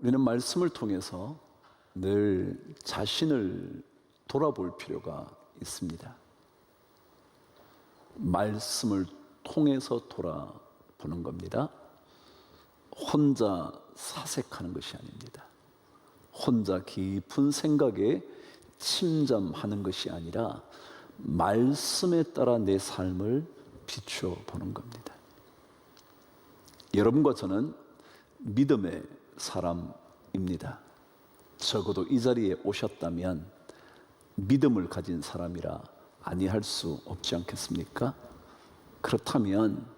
우리는 말씀을 통해서 늘 자신을 돌아볼 필요가 있습니다. 말씀을 통해서 돌아보는 겁니다. 혼자 사색하는 것이 아닙니다. 혼자 깊은 생각에 침잠하는 것이 아니라 말씀에 따라 내 삶을 비추어 보는 겁니다. 여러분과 저는 믿음의 사람입니다. 적어도 이 자리에 오셨다면 믿음을 가진 사람이라 아니할 수 없지 않겠습니까? 그렇다면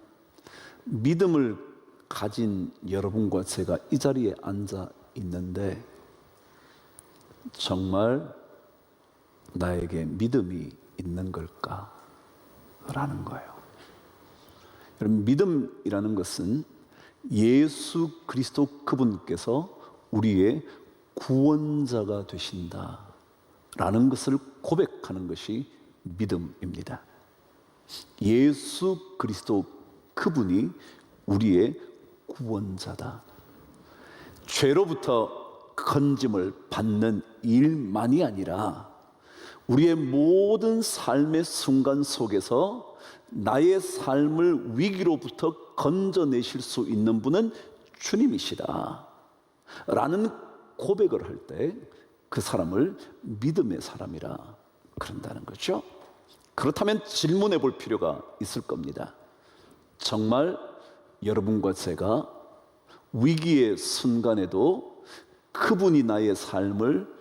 믿음을 가진 여러분과 제가 이 자리에 앉아 있는데 정말 나에게 믿음이 있는 걸까? 라는 거예요. 여러분, 믿음이라는 것은 예수 그리스도 그분께서 우리의 구원자가 되신다 라는 것을 고백하는 것이 믿음입니다. 예수 그리스도 그분이 우리의 구원자다. 죄로부터 건짐을 받는 일만이 아니라 우리의 모든 삶의 순간 속에서 나의 삶을 위기로부터 건져내실 수 있는 분은 주님이시다 라는 고백을 할 때 그 사람을 믿음의 사람이라 그런다는 거죠. 그렇다면 질문해 볼 필요가 있을 겁니다. 정말 여러분과 제가 위기의 순간에도 그분이 나의 삶을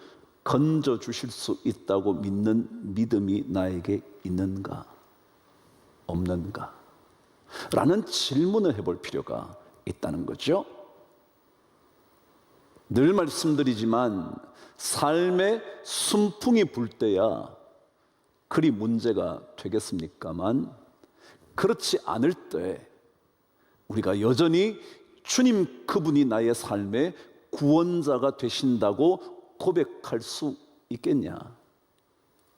건져주실 수 있다고 믿는 믿음이 나에게 있는가 없는가 라는 질문을 해볼 필요가 있다는 거죠. 늘 말씀드리지만 삶의 순풍이 불 때야 그리 문제가 되겠습니까만 그렇지 않을 때 우리가 여전히 주님 그분이 나의 삶의 구원자가 되신다고 고백할 수 있겠냐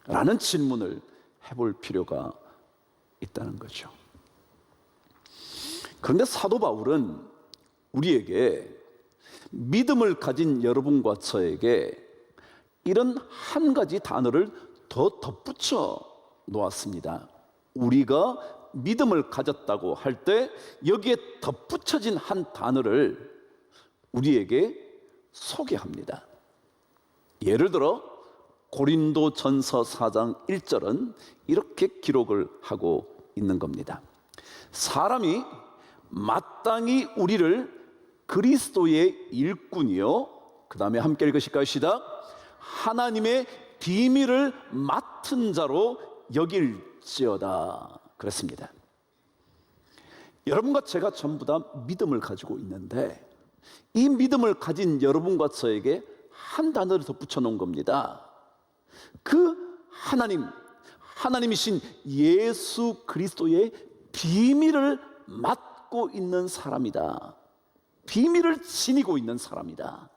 라는 질문을 해볼 필요가 있다는 거죠. 그런데 사도 바울은 우리에게 믿음을 가진 여러분과 저에게 이런 한 가지 단어를 더 덧붙여 놓았습니다. 우리가 믿음을 가졌다고 할 때 여기에 덧붙여진 한 단어를 우리에게 소개합니다. 예를 들어 고린도전서 4장 1절은 이렇게 기록을 하고 있는 겁니다. 사람이 마땅히 우리를 그리스도의 일꾼이요, 그 다음에 함께 읽으실까요? 시작. 하나님의 비밀을 맡은 자로 여길지어다 그랬습니다. 여러분과 제가 전부 다 믿음을 가지고 있는데 이 믿음을 가진 여러분과 저에게 한 단어를 덧붙여 놓은 겁니다. 그 하나님이신 예수 그리스도의 비밀을 맡고 있는 사람이다. 비밀을 지니고 있는 사람이다.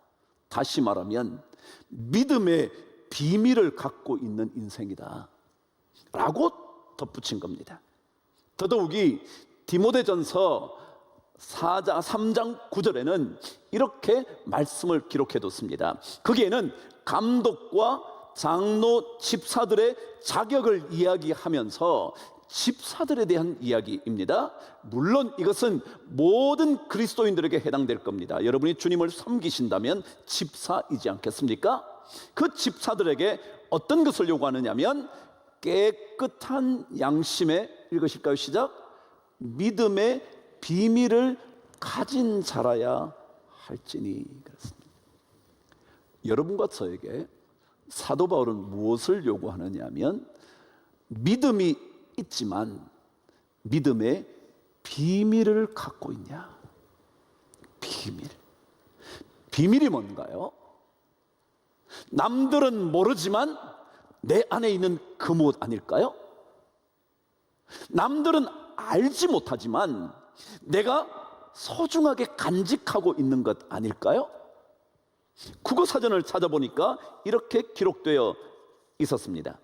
다시 말하면 믿음의 비밀을 갖고 있는 인생이다 라고 덧붙인 겁니다. 더더욱이 디모데전서 3장 9절에는 이렇게 말씀을 기록해뒀습니다. 거기에는 감독과 장로 집사들의 자격을 이야기하면서 집사들에 대한 이야기입니다. 물론 이것은 모든 그리스도인들에게 해당될 겁니다. 여러분이 주님을 섬기신다면 집사이지 않겠습니까? 그 집사들에게 어떤 것을 요구하느냐면 깨끗한 양심에, 읽으실까요? 시작. 믿음의 비밀을 가진 자라야 할지니. 그렇습니다. 여러분과 저에게 사도 바울은 무엇을 요구하느냐 하면 믿음이 있지만 믿음의 비밀을 갖고 있냐. 비밀이 뭔가요? 남들은 모르지만 내 안에 있는 그 무엇 아닐까요? 남들은 알지 못하지만 내가 소중하게 간직하고 있는 것 아닐까요? 국어사전을 찾아보니까 이렇게 기록되어 있었습니다.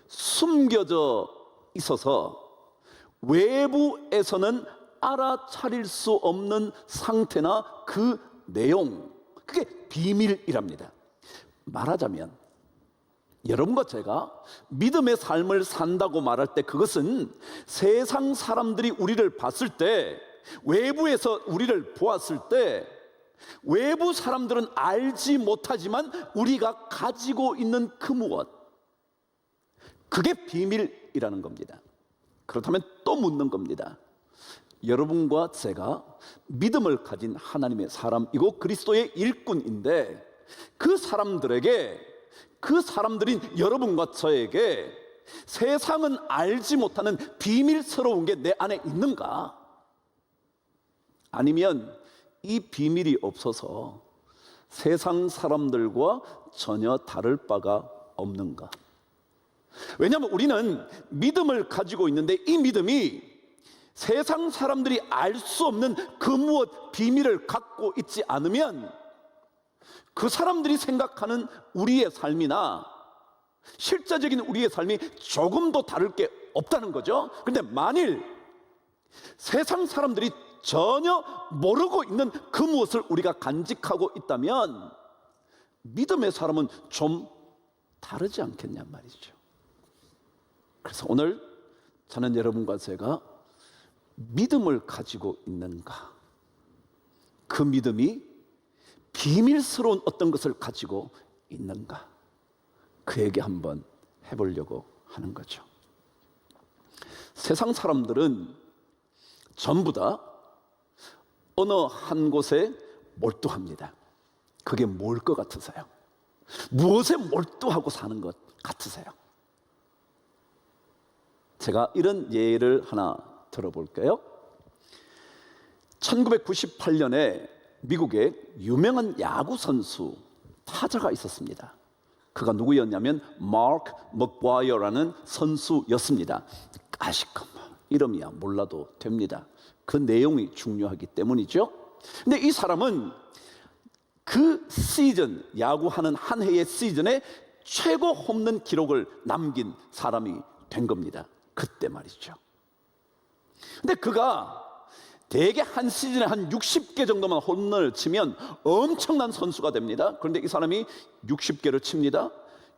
숨겨져 있어서 외부에서는 알아차릴 수 없는 상태나 그 내용, 그게 비밀이랍니다. 말하자면 여러분과 제가 믿음의 삶을 산다고 말할 때 그것은 세상 사람들이 우리를 봤을 때, 외부에서 우리를 보았을 때 외부 사람들은 알지 못하지만 우리가 가지고 있는 그 무엇, 그게 비밀이라는 겁니다. 그렇다면 또 묻는 겁니다. 여러분과 제가 믿음을 가진 하나님의 사람이고 그리스도의 일꾼인데 그 사람들인 여러분과 저에게 세상은 알지 못하는 비밀스러운 게 내 안에 있는가? 아니면 이 비밀이 없어서 세상 사람들과 전혀 다를 바가 없는가? 왜냐하면 우리는 믿음을 가지고 있는데 이 믿음이 세상 사람들이 알 수 없는 그 무엇 비밀을 갖고 있지 않으면 그 사람들이 생각하는 우리의 삶이나 실제적인 우리의 삶이 조금도 다를 게 없다는 거죠. 그런데 만일 세상 사람들이 전혀 모르고 있는 그 무엇을 우리가 간직하고 있다면 믿음의 사람은 좀 다르지 않겠냐 말이죠. 그래서 오늘 저는 여러분과 제가 믿음을 가지고 있는가, 그 믿음이 비밀스러운 어떤 것을 가지고 있는가, 그 얘기 한번 해보려고 하는 거죠. 세상 사람들은 전부 다 어느 한 곳에 몰두합니다. 그게 뭘 것 같으세요? 무엇에 몰두하고 사는 것 같으세요? 제가 이런 예를 하나 들어볼게요. 1998년에 미국에 유명한 야구 선수, 타자가 있었습니다. 그가 누구였냐면 마크 맥과이어라는 선수였습니다. 아시고 이름이야 몰라도 됩니다. 그 내용이 중요하기 때문이죠. 근데 이 사람은 그 시즌, 야구하는 한 해의 시즌에 최고 홈런 기록을 남긴 사람이 된 겁니다. 그때 말이죠. 근데 그가 대개 한 시즌에 한 60개 정도만 홈런을 치면 엄청난 선수가 됩니다. 그런데 이 사람이 60개를 칩니다.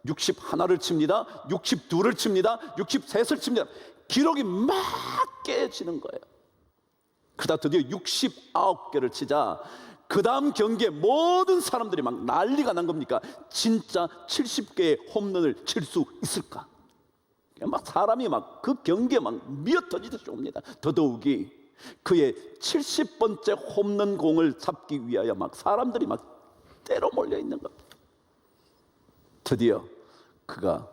61를 칩니다. 62를 칩니다. 63을 칩니다. 기록이 막 깨지는 거예요. 그러다 드디어 69개를 치자 그 다음 경기에 모든 사람들이 막 난리가 난 겁니까? 진짜 70개의 홈런을 칠 수 있을까? 막 사람이 막 그 경기에 막 미어터지듯이 옵니다. 더더욱이 그의 70번째 홈런 공을 잡기 위하여 막 사람들이 막 때로 몰려 있는 겁니다. 드디어 그가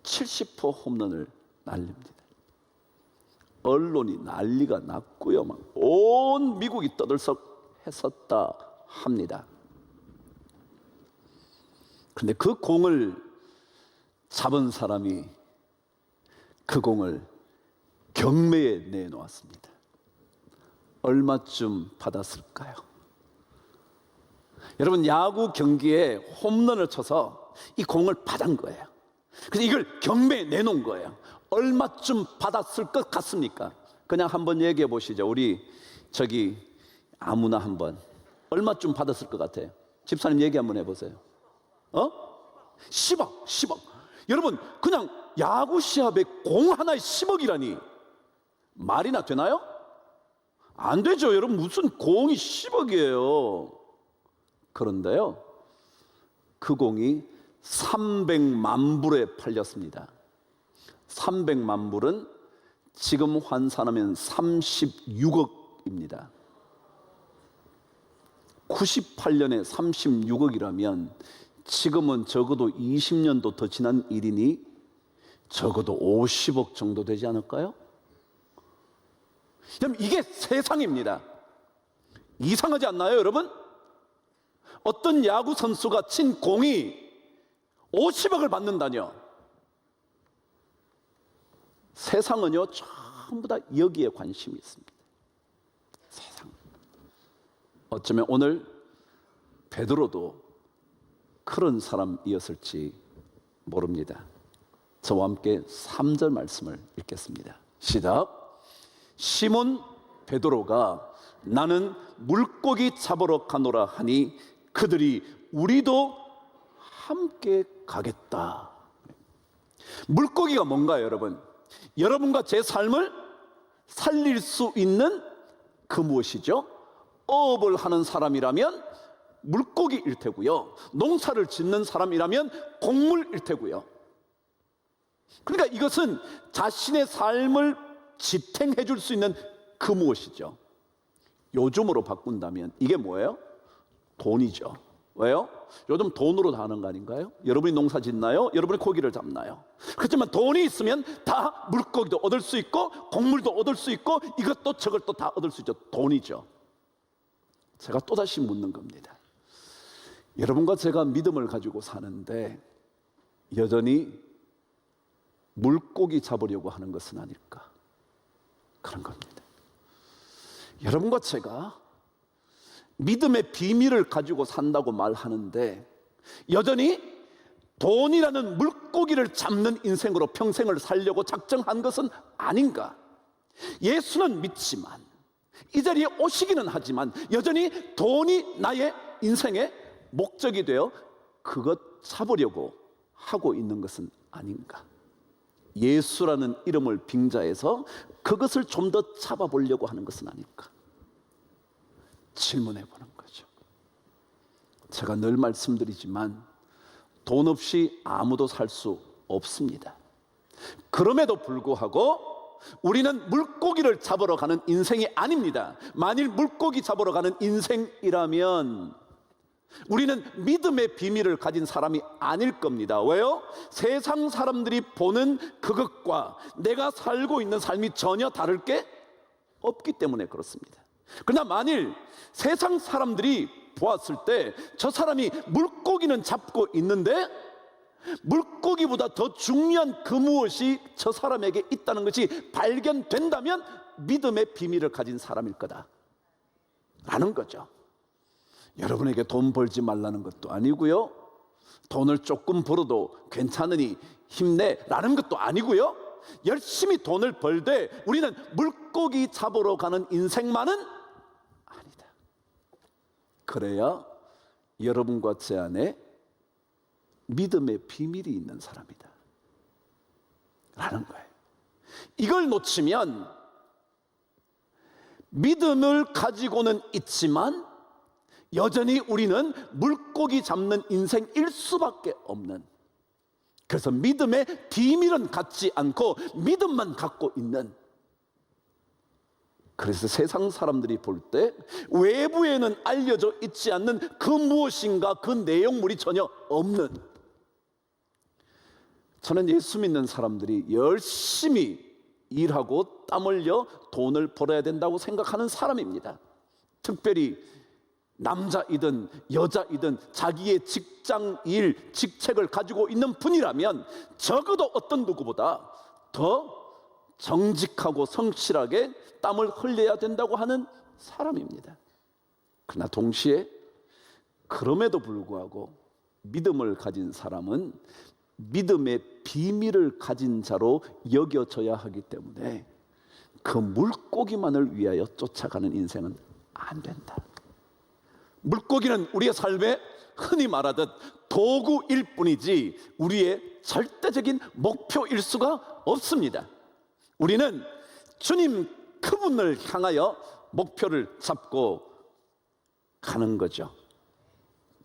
70호 홈런을 날립니다. 언론이 난리가 났고요. 막 온 미국이 떠들썩했었다 합니다. 그런데 그 공을 잡은 사람이 그 공을 경매에 내놓았습니다. 얼마쯤 받았을까요? 여러분, 야구 경기에 홈런을 쳐서 이 공을 받은 거예요. 그래서 이걸 경매에 내놓은 거예요. 얼마쯤 받았을 것 같습니까? 그냥 한번 얘기해 보시죠. 우리 저기 아무나 한번 얼마쯤 받았을 것 같아요? 집사님 얘기 한번 해보세요. 10억. 여러분, 그냥 야구 시합에 공 하나에 10억이라니 말이나 되나요? 안 되죠. 여러분, 무슨 공이 10억이에요. 그런데요, 그 공이 300만 불에 팔렸습니다. 300만 불은 지금 환산하면 36억입니다. 98년에 36억이라면 지금은 적어도 20년도 더 지난 일이니 적어도 50억 정도 되지 않을까요? 그럼 이게 세상입니다. 이상하지 않나요, 여러분? 어떤 야구 선수가 친 공이 50억을 받는다뇨. 세상은요, 전부 다 여기에 관심이 있습니다. 세상. 어쩌면 오늘 베드로도 그런 사람이었을지 모릅니다. 저와 함께 3절 말씀을 읽겠습니다. 시작. 시몬 베드로가 나는 물고기 잡으러 가노라 하니 그들이 우리도 함께 가겠다. 물고기가 뭔가요, 여러분? 여러분과 제 삶을 살릴 수 있는 그 무엇이죠? 어업을 하는 사람이라면 물고기일 테고요, 농사를 짓는 사람이라면 곡물일 테고요. 그러니까 이것은 자신의 삶을 지탱해 줄 수 있는 그 무엇이죠? 요즘으로 바꾼다면 이게 뭐예요? 돈이죠. 왜요? 요즘 돈으로 다 하는 거 아닌가요? 여러분이 농사 짓나요? 여러분이 고기를 잡나요? 그렇지만 돈이 있으면 다 물고기도 얻을 수 있고 곡물도 얻을 수 있고 이것도 저것도 다 얻을 수 있죠. 돈이죠. 제가 또다시 묻는 겁니다. 여러분과 제가 믿음을 가지고 사는데 여전히 물고기 잡으려고 하는 것은 아닐까, 그런 겁니다. 여러분과 제가 믿음의 비밀을 가지고 산다고 말하는데 여전히 돈이라는 물고기를 잡는 인생으로 평생을 살려고 작정한 것은 아닌가. 예수는 믿지만 이 자리에 오시기는 하지만 여전히 돈이 나의 인생의 목적이 되어 그것 잡으려고 하고 있는 것은 아닌가. 예수라는 이름을 빙자해서 그것을 좀 더 잡아보려고 하는 것은 아닐까 질문해 보는 거죠. 제가 늘 말씀드리지만 돈 없이 아무도 살 수 없습니다. 그럼에도 불구하고 우리는 물고기를 잡으러 가는 인생이 아닙니다. 만일 물고기 잡으러 가는 인생이라면 우리는 믿음의 비밀을 가진 사람이 아닐 겁니다. 왜요? 세상 사람들이 보는 그것과 내가 살고 있는 삶이 전혀 다를 게 없기 때문에 그렇습니다. 그러나 만일 세상 사람들이 보았을 때 저 사람이 물고기는 잡고 있는데 물고기보다 더 중요한 그 무엇이 저 사람에게 있다는 것이 발견된다면 믿음의 비밀을 가진 사람일 거다 라는 거죠. 여러분에게 돈 벌지 말라는 것도 아니고요, 돈을 조금 벌어도 괜찮으니 힘내라는 것도 아니고요, 열심히 돈을 벌되 우리는 물고기 잡으러 가는 인생만은 아니다. 그래야 여러분과 제 안에 믿음의 비밀이 있는 사람이다 라는 거예요. 이걸 놓치면 믿음을 가지고는 있지만 여전히 우리는 물고기 잡는 인생일 수밖에 없는, 그래서 믿음의 비밀은 갖지 않고 믿음만 갖고 있는, 그래서 세상 사람들이 볼 때 외부에는 알려져 있지 않는 그 무엇인가 그 내용물이 전혀 없는, 저는 예수 믿는 사람들이 열심히 일하고 땀 흘려 돈을 벌어야 된다고 생각하는 사람입니다. 특별히 남자이든 여자이든 자기의 직장, 일, 직책을 가지고 있는 분이라면 적어도 어떤 누구보다 더 정직하고 성실하게 땀을 흘려야 된다고 하는 사람입니다. 그러나 동시에 그럼에도 불구하고 믿음을 가진 사람은 믿음의 비밀을 가진 자로 여겨져야 하기 때문에 그 물고기만을 위하여 쫓아가는 인생은 안 된다. 물고기는 우리의 삶에 흔히 말하듯 도구일 뿐이지 우리의 절대적인 목표일 수가 없습니다. 우리는 주님 그분을 향하여 목표를 잡고 가는 거죠.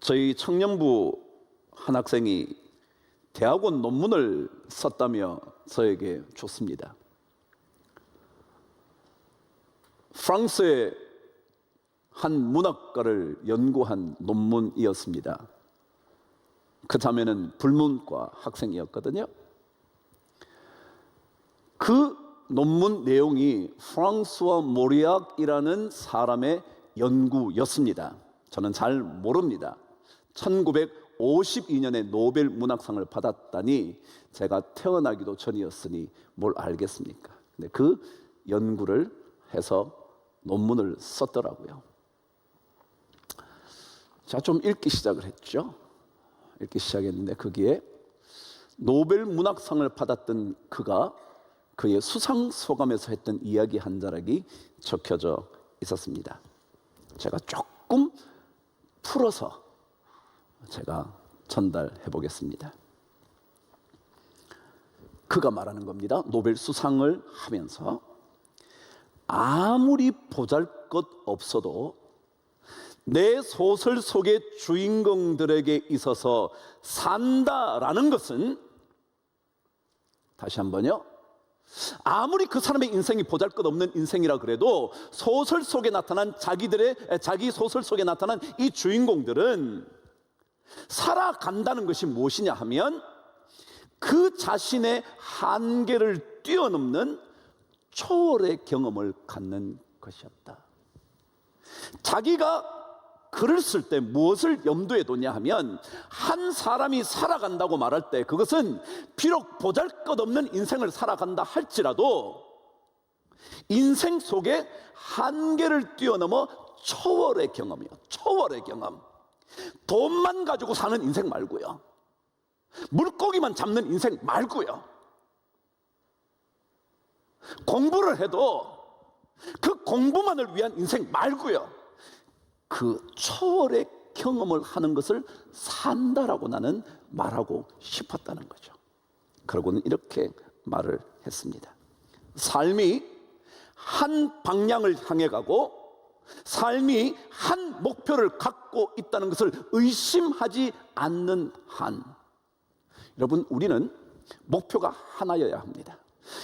저희 청년부 한 학생이 대학원 논문을 썼다며 저에게 줬습니다. 프랑스의 한 문학가를 연구한 논문이었습니다. 그 자매는 불문과 학생이었거든요. 그 논문 내용이 프랑스와 모리악이라는 사람의 연구였습니다. 저는 잘 모릅니다. 1952년에 노벨 문학상을 받았다니 제가 태어나기도 전이었으니 뭘 알겠습니까? 근데 그 연구를 해서 논문을 썼더라고요. 자, 좀 읽기 시작을 했죠. 읽기 시작했는데 거기에 노벨 문학상을 받았던 그가 그의 수상 소감에서 했던 이야기 한 자락이 적혀져 있었습니다. 제가 조금 풀어서 제가 전달해 보겠습니다. 그가 말하는 겁니다. 노벨 수상을 하면서 아무리 보잘것 없어도 내 소설 속의 주인공들에게 있어서 산다라는 것은, 다시 한번요, 아무리 그 사람의 인생이 보잘것없는 인생이라 그래도 소설 속에 나타난 자기 소설 속에 나타난 이 주인공들은 살아간다는 것이 무엇이냐 하면 그 자신의 한계를 뛰어넘는 초월의 경험을 갖는 것이었다. 자기가 글을 쓸 때 무엇을 염두에 뒀냐 하면, 한 사람이 살아간다고 말할 때 그것은 비록 보잘것없는 인생을 살아간다 할지라도 인생 속에 한계를 뛰어넘어 초월의 경험이요, 초월의 경험. 돈만 가지고 사는 인생 말고요, 물고기만 잡는 인생 말고요, 공부를 해도 그 공부만을 위한 인생 말고요, 그 초월의 경험을 하는 것을 산다라고 나는 말하고 싶었다는 거죠. 그러고는 이렇게 말을 했습니다. 삶이 한 방향을 향해 가고 삶이 한 목표를 갖고 있다는 것을 의심하지 않는 한, 여러분, 우리는 목표가 하나여야 합니다.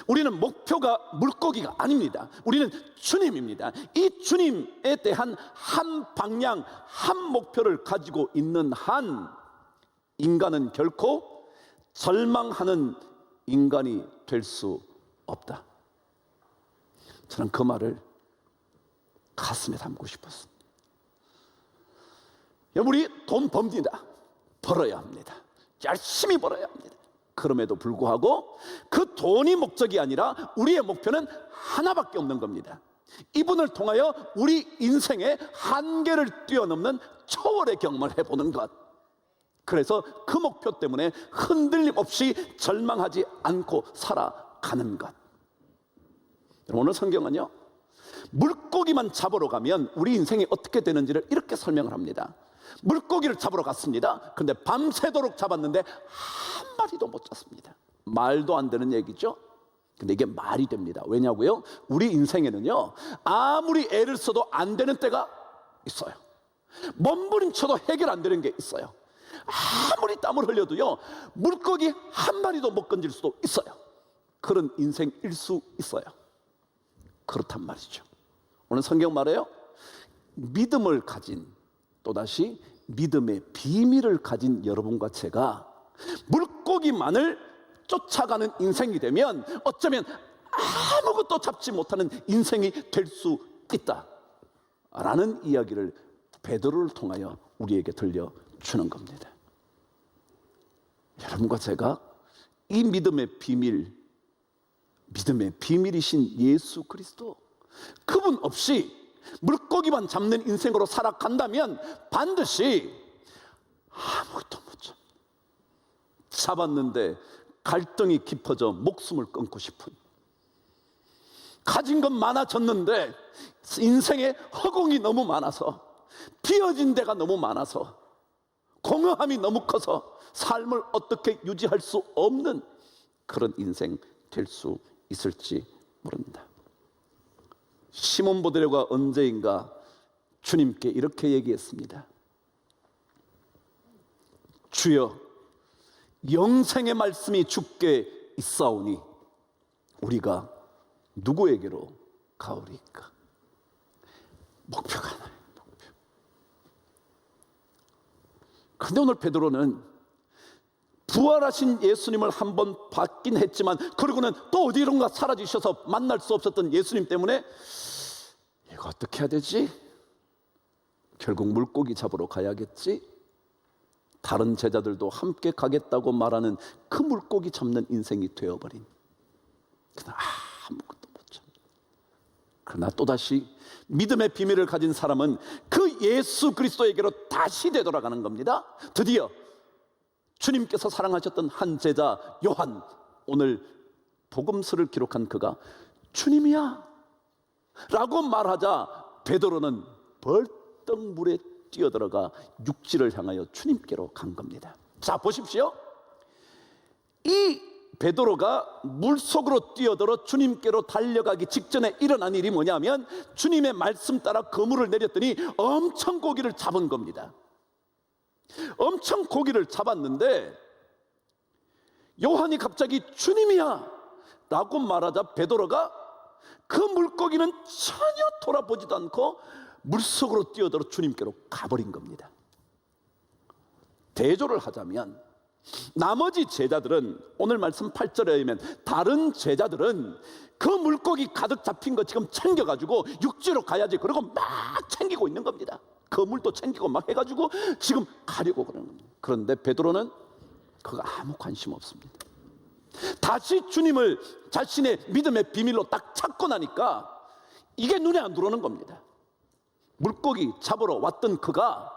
우리는 목표가 물고기가 아닙니다. 우리는 주님입니다. 이 주님에 대한 한 방향, 한 목표를 가지고 있는 한, 인간은 결코 절망하는 인간이 될 수 없다. 저는 그 말을 가슴에 담고 싶었습니다. 우리 돈 법니다. 벌어야 합니다. 열심히 벌어야 합니다. 그럼에도 불구하고 그 돈이 목적이 아니라 우리의 목표는 하나밖에 없는 겁니다. 이분을 통하여 우리 인생의 한계를 뛰어넘는 초월의 경험을 해보는 것. 그래서 그 목표 때문에 흔들림 없이 절망하지 않고 살아가는 것. 오늘 성경은요, 물고기만 잡으러 가면 우리 인생이 어떻게 되는지를 이렇게 설명을 합니다. 물고기를 잡으러 갔습니다. 그런데 밤새도록 잡았는데 한 마리도 못 잡습니다. 말도 안 되는 얘기죠. 근데 이게 말이 됩니다. 왜냐고요? 우리 인생에는요, 아무리 애를 써도 안 되는 때가 있어요. 몸부림쳐도 해결 안 되는 게 있어요. 아무리 땀을 흘려도요, 물고기 한 마리도 못 건질 수도 있어요. 그런 인생일 수 있어요. 그렇단 말이죠. 오늘 성경 말해요, 믿음을 가진, 또다시 믿음의 비밀을 가진 여러분과 제가 물고기만을 쫓아가는 인생이 되면 어쩌면 아무것도 잡지 못하는 인생이 될 수 있다라는 이야기를 베드로를 통하여 우리에게 들려주는 겁니다. 여러분과 제가 이 믿음의 비밀이신 예수 그리스도, 그분 없이 물고기만 잡는 인생으로 살아간다면 반드시 아무것도 못 잡. 잡았는데 갈등이 깊어져 목숨을 끊고 싶은, 가진 건 많아졌는데 인생에 허공이 너무 많아서, 비어진 데가 너무 많아서, 공허함이 너무 커서 삶을 어떻게 유지할 수 없는 그런 인생 될 수 있을지 모릅니다. 시몬 베드로가 언제인가 주님께 이렇게 얘기했습니다. 주여, 영생의 말씀이 주께 있사오니 우리가 누구에게로 가오리까? 목표가 하나예요, 목표. 그런데 오늘 베드로는 부활하신 예수님을 한번 봤긴 했지만 그러고는 또 어디론가 사라지셔서 만날 수 없었던 예수님 때문에 이거 어떻게 해야 되지? 결국 물고기 잡으러 가야겠지? 다른 제자들도 함께 가겠다고 말하는 그 물고기 잡는 인생이 되어버린, 그러나 아무것도 못 잡는. 그러나 또다시 믿음의 비밀을 가진 사람은 그 예수 그리스도에게로 다시 되돌아가는 겁니다. 드디어 주님께서 사랑하셨던 한 제자 요한, 오늘 복음서를 기록한 그가 주님이야 라고 말하자 베드로는 벌떡 물에 뛰어들어가 육지를 향하여 주님께로 간 겁니다. 자, 보십시오. 이 베드로가 물속으로 뛰어들어 주님께로 달려가기 직전에 일어난 일이 뭐냐면 주님의 말씀 따라 그물을 내렸더니 엄청 고기를 잡은 겁니다. 엄청 고기를 잡았는데 요한이 갑자기 주님이야 라고 말하자 베드로가 그 물고기는 전혀 돌아보지도 않고 물속으로 뛰어들어 주님께로 가버린 겁니다. 대조를 하자면 나머지 제자들은 오늘 말씀 8절에 의하면 다른 제자들은 그 물고기 가득 잡힌 거 지금 챙겨가지고 육지로 가야지 그러고 막 챙기고 있는 겁니다. 그물도 챙기고 막 해가지고 지금 가려고 그러는 겁니다. 그런데 베드로는 그거 아무 관심 없습니다. 다시 주님을 자신의 믿음의 비밀로 딱 찾고 나니까 이게 눈에 안 들어오는 겁니다. 물고기 잡으러 왔던 그가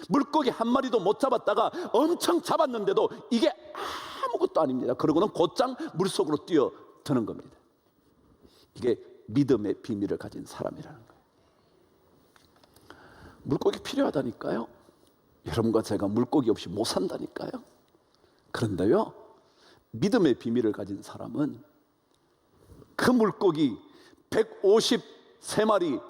물고기 한 마리도 못 잡았다가 엄청 잡았는데도 이게 아무것도 아닙니다. 그러고는 곧장 물속으로 뛰어드는 겁니다. 이게 믿음의 비밀을 가진 사람이라는 거예요. 물고기 필요하다니까요. 여러분과 제가 물고기 없이 못 산다니까요. 그런데요, 믿음의 비밀을 가진 사람은 그 물고기 153마리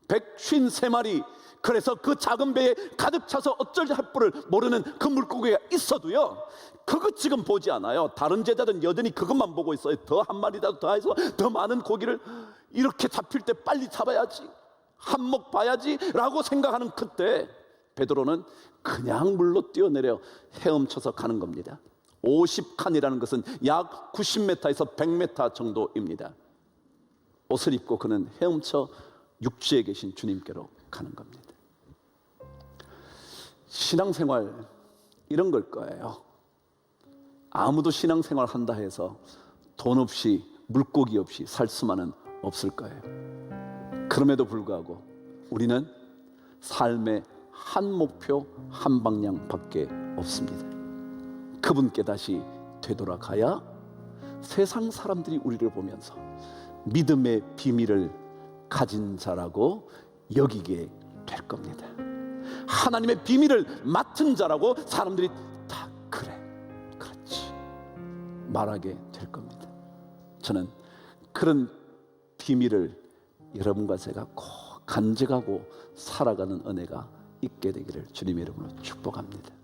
153마리 그래서 그 작은 배에 가득 차서 어쩔 할 뿔을 모르는 그 물고기가 있어도요 그거 지금 보지 않아요. 다른 제자들은 여전히 그것만 보고 있어요. 더 한 마리라도 더 해서 더 많은 고기를 이렇게 잡힐 때 빨리 잡아야지, 한몫 봐야지 라고 생각하는 그때 베드로는 그냥 물로 뛰어내려 헤엄쳐서 가는 겁니다. 50칸이라는 것은 약 90m에서 100m 정도입니다. 옷을 입고 그는 헤엄쳐 육지에 계신 주님께로 가는 겁니다. 신앙생활 이런 걸 거예요. 아무도 신앙생활 한다 해서 돈 없이 물고기 없이 살 수만은 없을 거예요. 그럼에도 불구하고 우리는 삶의 한 목표 한 방향밖에 없습니다. 그분께 다시 되돌아가야 세상 사람들이 우리를 보면서 믿음의 비밀을 가진 자라고 여기게 될 겁니다. 하나님의 비밀을 맡은 자라고 사람들이 다 그래, 그렇지 말하게 될 겁니다. 저는 그런 비밀을 여러분과 제가 꼭 간직하고 살아가는 은혜가 있게 되기를 주님의 이름으로 축복합니다.